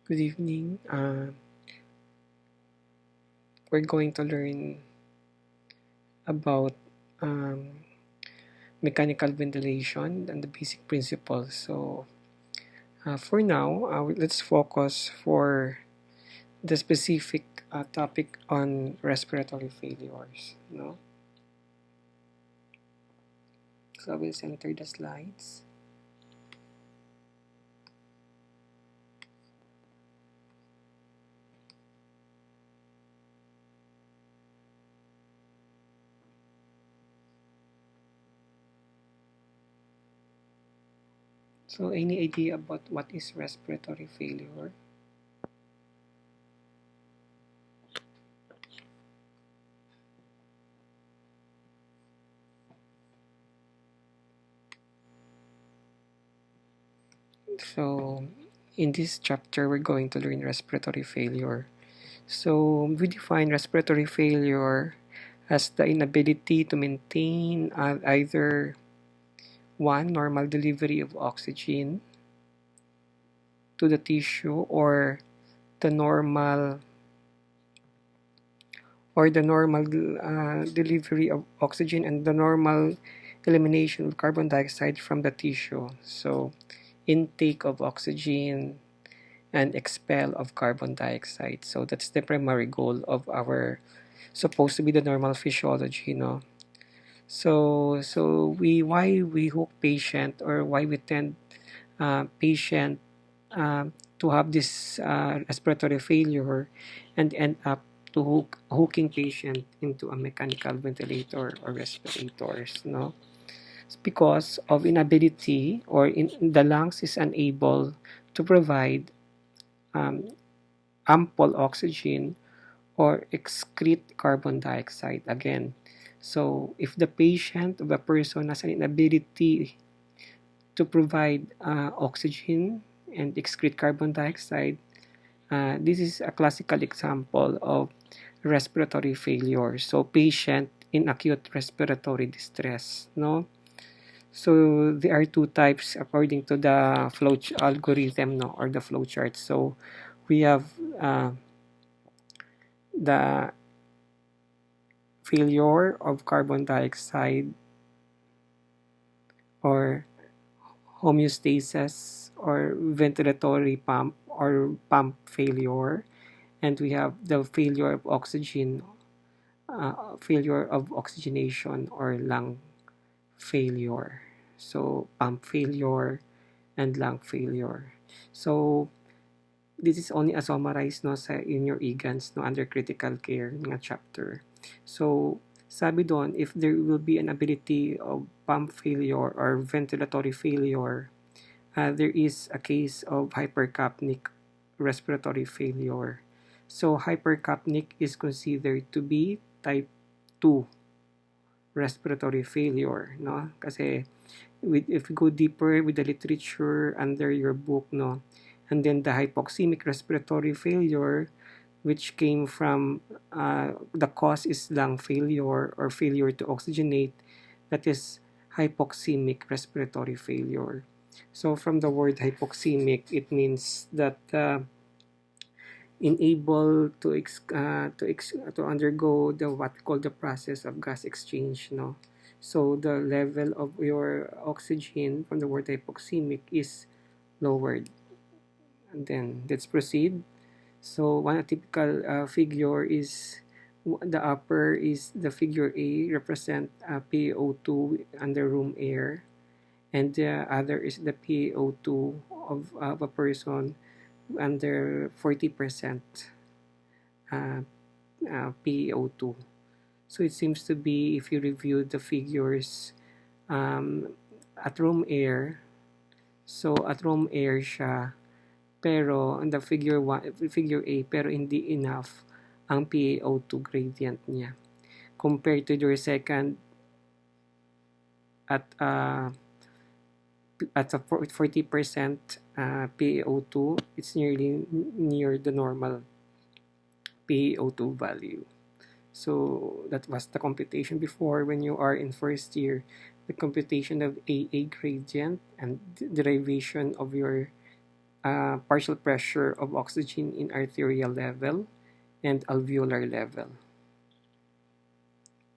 Good evening. We're going to learn about um, mechanical ventilation and the basic principles. So, for now, let's focus for the specific topic on respiratory failures. No, so I will center the slides. So, any idea about what is respiratory failure? So, in this chapter, we're going to learn respiratory failure. So, we define respiratory failure as the inability to maintain either one normal delivery of oxygen to the tissue the normal or the normal delivery of oxygen and the normal elimination of carbon dioxide from the tissue. So intake of oxygen and expel of carbon dioxide. So that's the primary goal of our supposed to be the normal physiology, no? So why we hook patient or why we tend patient to have this respiratory failure and end up to hooking patient into a mechanical ventilator or respirators, no? It's because of inability or in the lungs is unable to provide um, ample oxygen or excrete carbon dioxide again. So if the patient or the person has an inability to provide oxygen and excrete carbon dioxide, this is a classical example of respiratory failure. So patient in acute respiratory distress, no? So there are two types according to the flow algorithm, no, or the flow chart. So we have uh, the failure of carbon dioxide or homeostasis or ventilatory pump or pump failure, and we have the failure of oxygen, failure of oxygenation or lung failure. So pump failure and lung failure. So this is only a summarize no sa in your EGANs no under critical care nga chapter. So sabi doon, if there will be an ability of pump failure or ventilatory failure, there is a case of hypercapnic respiratory failure. So hypercapnic is considered to be type 2 respiratory failure, no? Kasi if you go deeper with the literature under your book, no, and then the hypoxemic respiratory failure, which came from the cause is lung failure or failure to oxygenate, that is hypoxemic respiratory failure. So from the word hypoxemic, it means that unable to undergo the what we call the process of gas exchange, no? So the level of your oxygen from the word hypoxemic is lowered. And then let's proceed. So one typical figure is the upper is the figure A represent PaO2 under room air, and the other is the PaO2 of a person under 40% PaO2. So it seems to be, if you review the figures at room air, so at room air siya, pero in the figure A, pero hindi enough ang PaO2 gradient niya. Compared to your second at at a 40% PaO2, it's nearly near the normal PaO2 value. So that was the computation before when you are in first year, the computation of AA gradient and derivation of your partial pressure of oxygen in arterial level and alveolar level.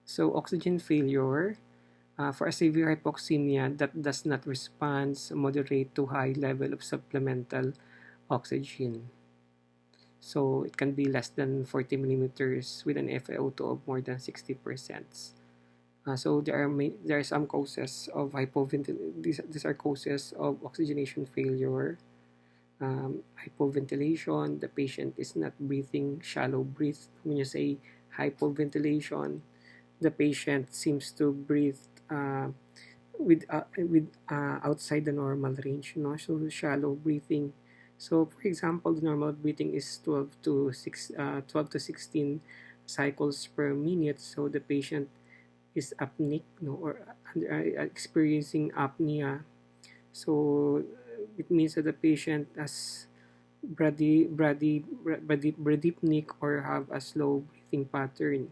So oxygen failure, for a severe hypoxemia that does not respond moderate to high level of supplemental oxygen. So it can be less than 40 millimeters with an FiO2 of more than 60%. So there are some causes of hypoventilation. These are causes of oxygenation failure. Hypoventilation, the patient is not breathing shallow breath. When you say hypoventilation, the patient seems to breathe with outside the normal range, so shallow breathing. So for example, the normal breathing is 12 to 16 cycles per minute. So the patient is apneic, or experiencing apnea. So it means that the patient has bradypneic or have a slow breathing pattern.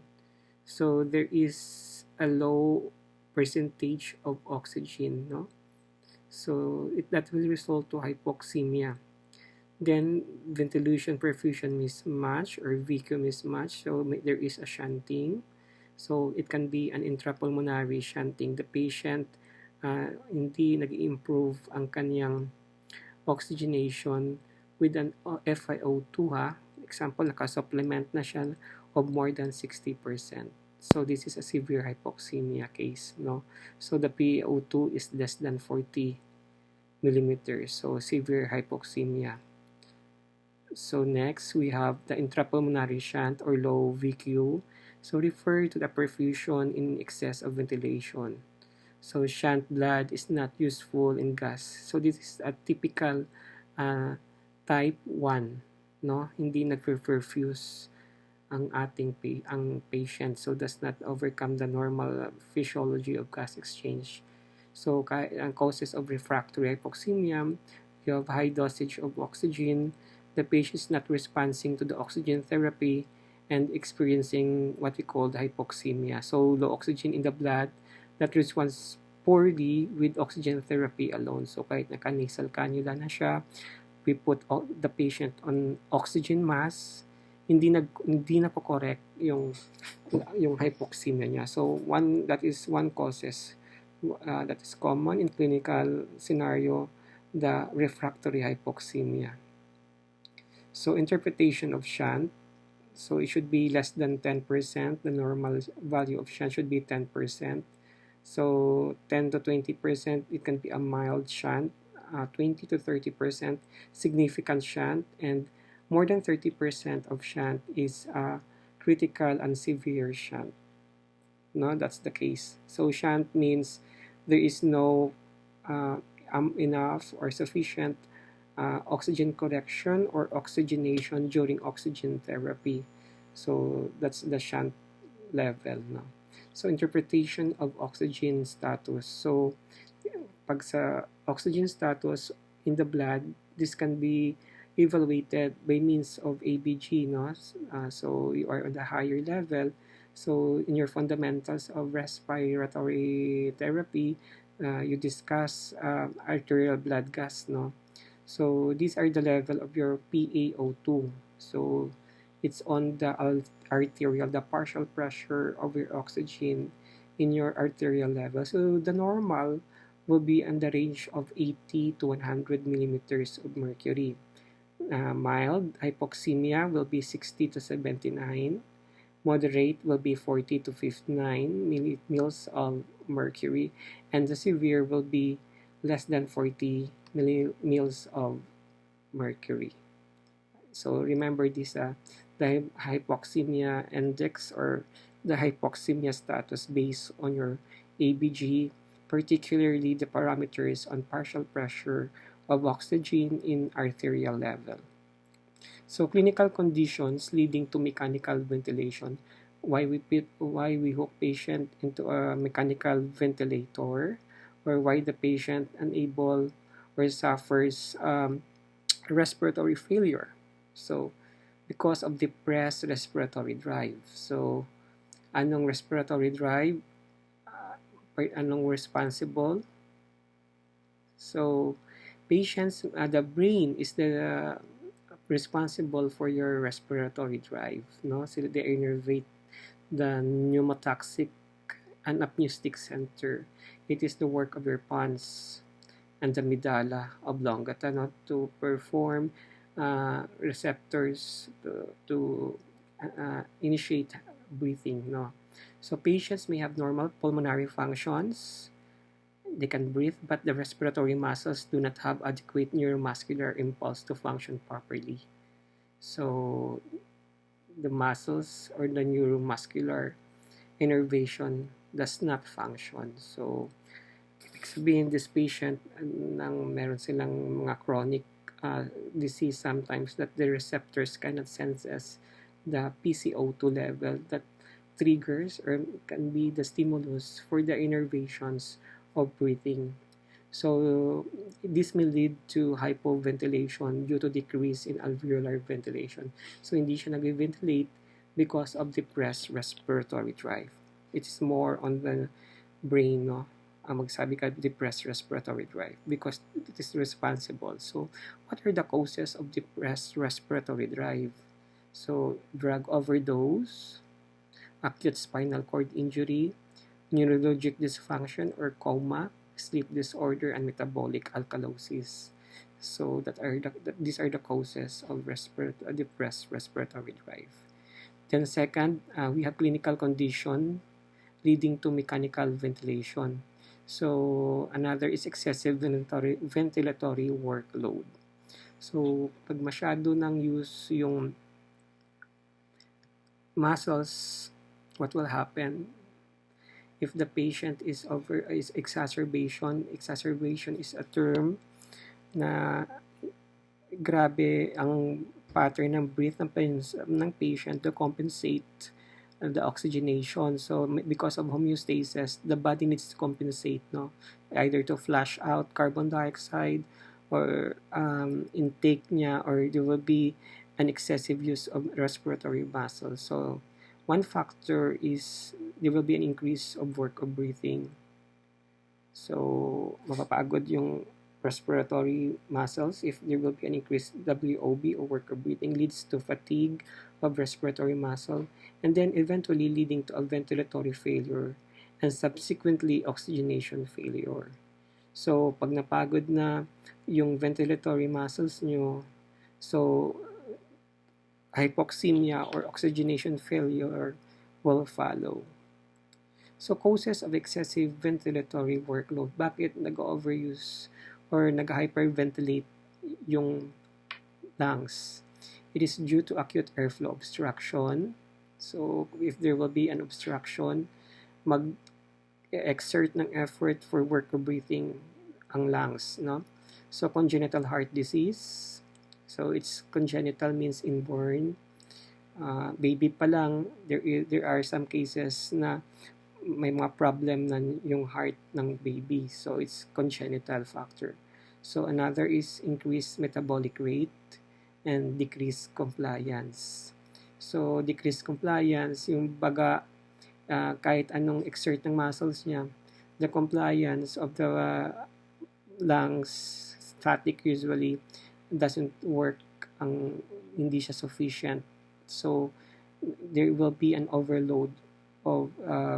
So there is a low percentage of oxygen, so that will result to hypoxemia. Then ventilation perfusion mismatch or VQ mismatch. So there is a shunting. So it can be an intrapulmonary shunting. The patient hindi nag-improve ang kanyang oxygenation with an FiO2 Example, naka-supplement na siya of more than 60%. So this is a severe hypoxemia case, So the PaO2 is less than 40 millimeters. So severe hypoxemia. So next, we have the intrapulmonary shunt or low VQ. So refer to the perfusion in excess of ventilation. So shunt blood is not useful in gas. So this is a typical type 1, Hindi nagpe-perfuse ang patient, so does not overcome the normal physiology of gas exchange. So ang causes of refractory hypoxemia, you have high dosage of oxygen, the patient is not responding to the oxygen therapy and experiencing what we call hypoxemia. So low oxygen in the blood that responds poorly with oxygen therapy alone. So kahit naka-nasal cannula na siya, we put the patient on oxygen mask, hindi na po correct yung hypoxemia niya. So that is one causes that is common in clinical scenario, the refractory hypoxemia. So interpretation of shunt, so it should be less than 10%. The normal value of shunt should be 10%. So 10 to 20%, it can be a mild shunt, 20 to 30% significant shunt, and more than 30% of shunt is critical and severe shunt. That's the case. So shunt means there is no enough or sufficient oxygen correction or oxygenation during oxygen therapy. So that's the shunt level. So interpretation of oxygen status. So pag sa oxygen status in the blood, this can be evaluated by means of ABG, so you are on the higher level. So in your fundamentals of respiratory therapy, you discuss arterial blood gas, So these are the level of your PaO2. So it's on the arterial, the partial pressure of your oxygen in your arterial level. So the normal will be in the range of 80 to 100 millimeters of mercury. Mild hypoxemia will be 60 to 79. Moderate will be 40 to 59 millimoles of mercury. And the severe will be less than 40 millimoles of mercury. So remember this, the hypoxemia index or the hypoxemia status based on your ABG, particularly the parameters on partial pressure of oxygen in arterial level. So clinical conditions leading to mechanical ventilation. Why we hook patient into a mechanical ventilator, or why the patient unable or suffers respiratory failure. So because of depressed respiratory drive. So anong respiratory drive? Anong responsible? So Patients, the brain is the responsible for your respiratory drive, no? So they innervate the pneumotoxic and apneustic center. It is the work of your pons and the medulla oblongata, no, to perform receptors to initiate breathing, no. So patients may have normal pulmonary functions. They can breathe, but the respiratory muscles do not have adequate neuromuscular impulse to function properly. So the muscles or the neuromuscular innervation does not function. So ibig sabihin, this patient nang meron silang mga chronic disease sometimes that the receptors cannot sense the PCO2 level that triggers or can be the stimulus for the innervations of breathing. So this may lead to hypoventilation due to decrease in alveolar ventilation. So hindi siya nag-ventilate because of depressed respiratory drive. It is more on the brain, no? Magsabi ka depressed respiratory drive because it is responsible. So what are the causes of depressed respiratory drive? So drug overdose, acute spinal cord injury, neurologic dysfunction or coma, sleep disorder, and metabolic alkalosis. So these are the causes of depressed respiratory drive. Then second, we have clinical condition leading to mechanical ventilation. So another is excessive ventilatory workload. So pag masyado nang use yung muscles, what will happen? If the patient is exacerbation is a term na grabe ang pattern ng breath ng patient to compensate the oxygenation. So because of homeostasis, the body needs to compensate, no, either to flush out carbon dioxide or intake niya, or there will be an excessive use of respiratory muscles. So one factor is there will be an increase of work of breathing. So mapapagod yung respiratory muscles. If there will be an increased WOB or work of breathing, leads to fatigue of respiratory muscle, and then eventually leading to a ventilatory failure and subsequently oxygenation failure. So pag napagod na yung ventilatory muscles nyo, so hypoxemia or oxygenation failure will follow. So causes of excessive ventilatory workload. Bakit nag-overuse or nag-hyperventilate yung lungs? It is due to acute airflow obstruction. So if there will be an obstruction, mag-exert ng effort for work of breathing ang lungs, no? So congenital heart disease. So it's congenital means inborn. Baby pa lang, there are some cases na may mga problem na yung heart ng baby. So it's congenital factor. So another is increased metabolic rate and decreased compliance. So decreased compliance, yung baga kahit anong exert ng muscles niya, the compliance of the lungs, static usually, doesn't work, hindi siya sufficient. So there will be an overload of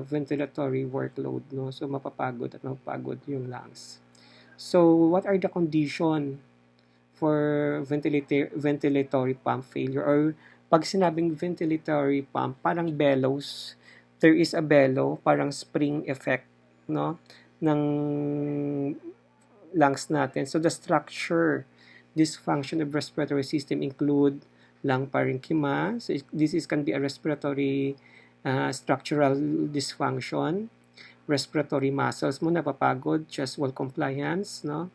ventilatory workload, no? So mapapagod yung lungs. So what are the condition for ventilatory pump failure? Or pag sinabing ventilatory pump, parang bellows. There is a bellow, parang spring effect, no, ng lungs natin. So the structure dysfunction of respiratory system include lung parenchyma. So this can be a respiratory structural dysfunction, respiratory muscles mo napapagod, chest wall compliance, no?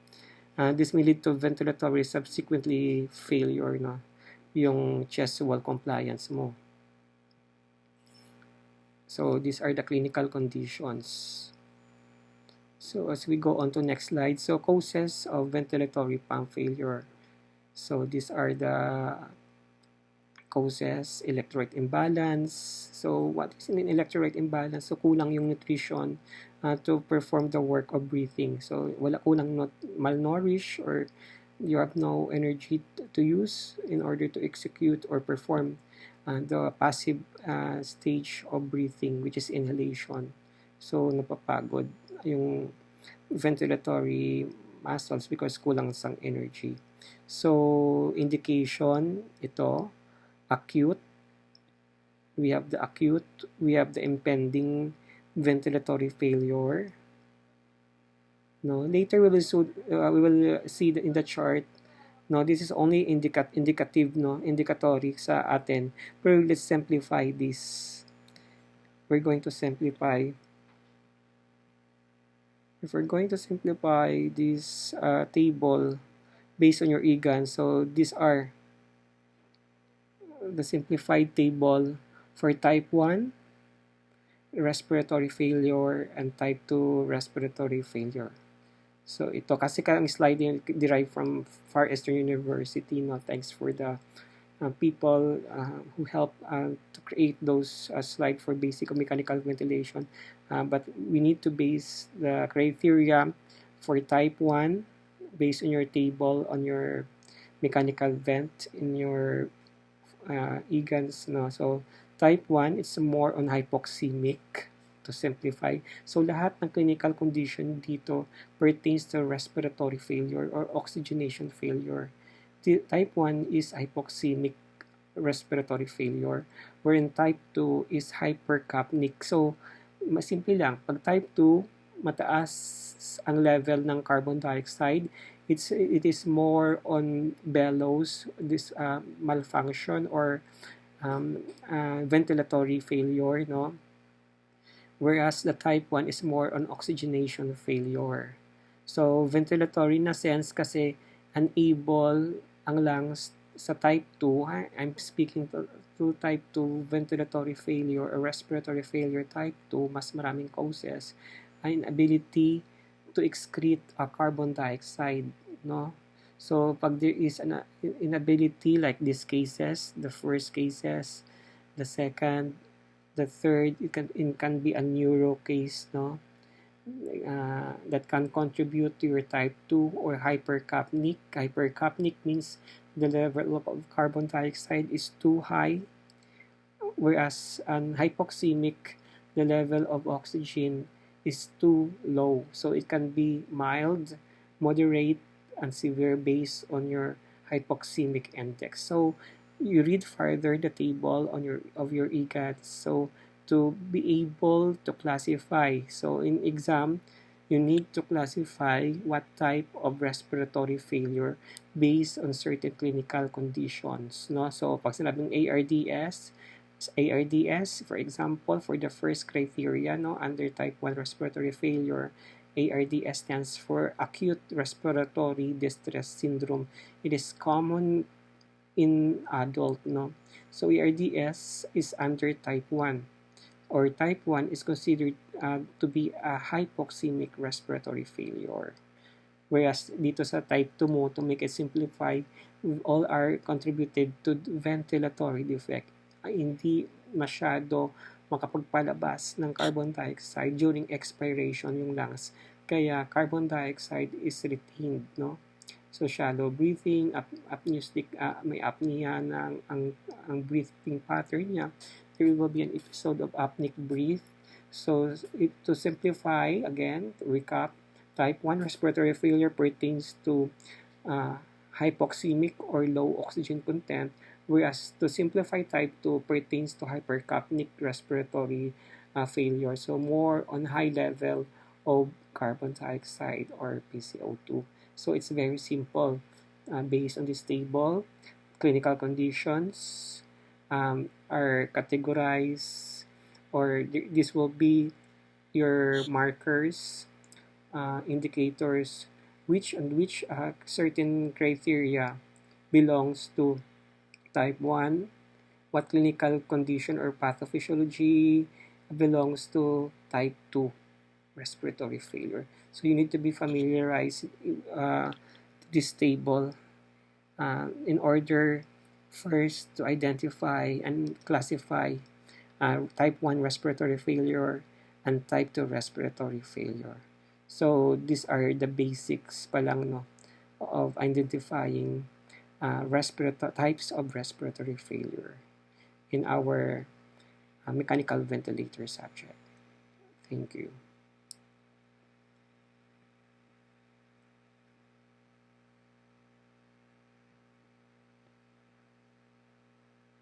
This may lead to ventilatory subsequently failure, no? Yung chest wall compliance mo. So these are the clinical conditions. So as we go on to next slide, so causes of ventilatory pump failure. So these are the causes electrolyte imbalance. So what is an electrolyte imbalance? So kulang yung nutrition to perform the work of breathing. So wala kulang, not malnourished, or you have no energy to use in order to execute or perform the passive stage of breathing, which is inhalation. So napapagod yung ventilatory muscles because kulang sang energy. So indication ito, acute. We have the acute, we have the impending ventilatory failure. No, later we will see in the chart. No, this is only indicative, no, indicatory sa atin. Pero let's simplify this. We're going to simplify. If we're going to simplify this table based on your EGAN, so these are the simplified table for type 1 respiratory failure and type 2 respiratory failure. So ito kasi ang slide yung derived from Far Eastern University. No, thanks for the people who helped to create those slide for basic mechanical ventilation. But we need to base the criteria for type 1 based on your table on your mechanical vent in your EGANs. No? So type 1, it's more on hypoxemic, to simplify. So lahat ng clinical condition dito pertains to respiratory failure or oxygenation failure. Type 1 is hypoxemic respiratory failure, wherein type 2 is hypercapnic. So masimple lang, pag type 2, mataas ang level ng carbon dioxide, it is more on bellows, this malfunction or ventilatory failure, no? Whereas the type 1 is more on oxygenation failure. So ventilatory na sense kasi unable ang lungs sa type 2, I'm speaking to type 2 ventilatory failure or respiratory failure type 2, mas maraming causes, ay inability to excrete carbon dioxide, no? So pag there is an inability like these cases, the first cases, the second, the third, it can be a neuro case, no? That can contribute to your type 2 or hypercapnic. Hypercapnic means the level of carbon dioxide is too high, whereas hypoxemic, the level of oxygen is too low. So it can be mild, moderate, and severe based on your hypoxemic index. So you read further the table on your EGAT, so to be able to classify. So in exam, you need to classify what type of respiratory failure based on certain clinical conditions, no? So pag sinabing ARDS, for example, for the first criteria, no, under type 1 respiratory failure, ARDS stands for acute respiratory distress syndrome. It is common in adult, no? So ARDS is under type 1, or type 1 is considered to be a hypoxemic respiratory failure. Whereas dito sa type 2 mo, to make it simplified, all are contributed to ventilatory defect. Hindi masyado makapagpalabas ng carbon dioxide during expiration yung lungs. Kaya carbon dioxide is retained, no? So shallow breathing, apneustic, may apnea na ang breathing pattern niya. There will be an episode of apneic breath. So to simplify, again, to recap, type 1 respiratory failure pertains to hypoxemic or low oxygen content, whereas to simplify, type 2 pertains to hypercapnic respiratory failure. So more on high level of carbon dioxide or PCO2. So it's very simple. Based on this table, clinical conditions are categorized, or this will be your markers, indicators, which certain criteria belongs to type 1, what clinical condition or pathophysiology belongs to type 2 respiratory failure. So you need to be familiarized this table in order First, to identify and classify type 1 respiratory failure and type 2 respiratory failure. So these are the basics pa lang, no, of identifying types of respiratory failure in our mechanical ventilator subject. Thank you.